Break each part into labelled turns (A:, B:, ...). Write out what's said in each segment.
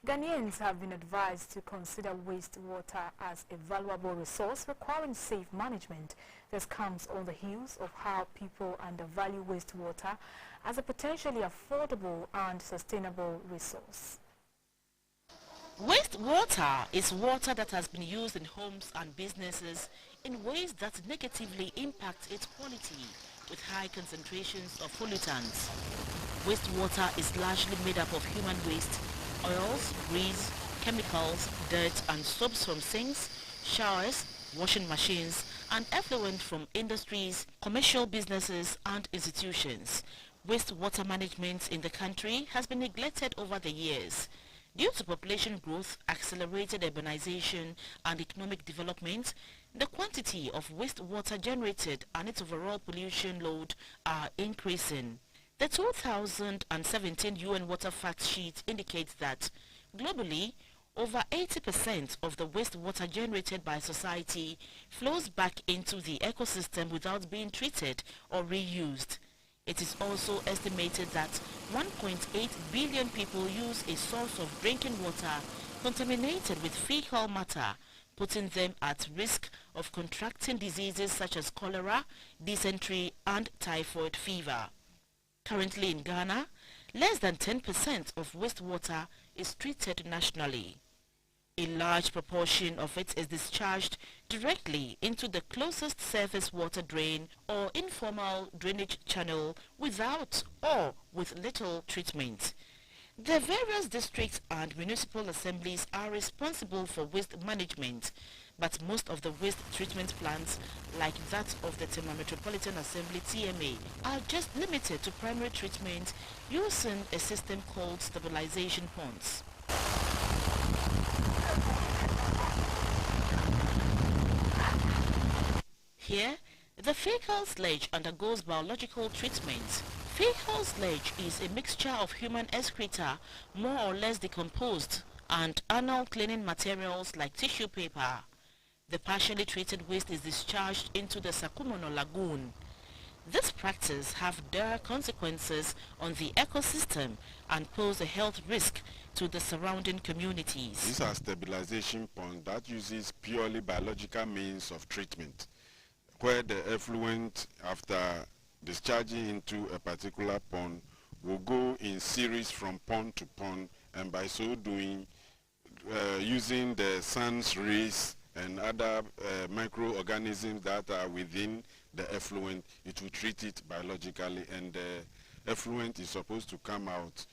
A: Ghanaians have been advised to consider wastewater as a valuable resource requiring safe management. This comes on the heels of how people undervalue wastewater as a potentially affordable and sustainable resource.
B: Wastewater is water that has been used in homes and businesses in ways that negatively impact its quality with high concentrations of pollutants. Wastewater is largely made up of human waste, oils, grease, chemicals, dirt and soaps from sinks, showers, washing machines and effluent from industries, commercial businesses and institutions. Wastewater management in the country has been neglected over the years. Due to population growth, accelerated urbanization and economic development, the quantity of wastewater generated and its overall pollution load are increasing. The 2017 UN Water Fact Sheet indicates that globally, over 80% of the wastewater generated by society flows back into the ecosystem without being treated or reused. It is also estimated that 1.8 billion people use a source of drinking water contaminated with fecal matter, putting them at risk of contracting diseases such as cholera, dysentery and typhoid fever. Currently in Ghana, less than 10% of wastewater is treated nationally. A large proportion of it is discharged directly into the closest surface water drain or informal drainage channel without or with little treatment. The various districts and municipal assemblies are responsible for waste management, but most of the waste treatment plants, like that of the Tema Metropolitan Assembly TMA, are just limited to primary treatment using a system called stabilization ponds. Here, the fecal sludge undergoes biological treatment. Fecal sludge is a mixture of human excreta, more or less decomposed, and anal cleaning materials like tissue paper. The partially treated waste is discharged into the Sakumono Lagoon. This practice has dire consequences on the ecosystem and pose a health risk to the surrounding communities.
C: These are stabilization ponds that uses purely biological means of treatment, where the effluent, after discharging into a particular pond, will go in series from pond to pond, and by so doing, using the sun's rays and other microorganisms that are within the effluent, it will treat it biologically, and the effluent is supposed to come out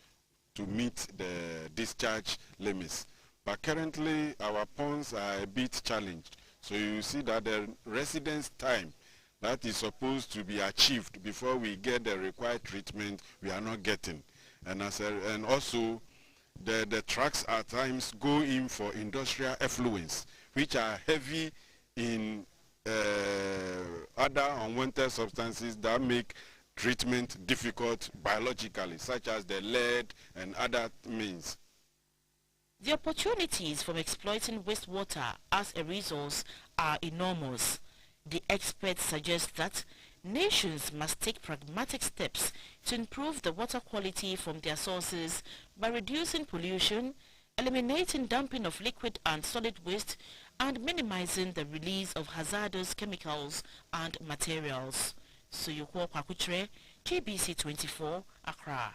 C: to meet the discharge limits. But currently, our ponds are a bit challenged. So you see that the residence time that is supposed to be achieved before we get the required treatment, we are not getting. And also, the trucks at times go in for industrial effluents, which are heavy in other unwanted substances that make treatment difficult biologically, such as the lead and other means.
B: The opportunities from exploiting wastewater as a resource are enormous. The experts suggest that nations must take pragmatic steps to improve the water quality from their sources by reducing pollution, eliminating dumping of liquid and solid waste, and minimizing the release of hazardous chemicals and materials. Suyukwo Kwakutre, GBC 24, Accra.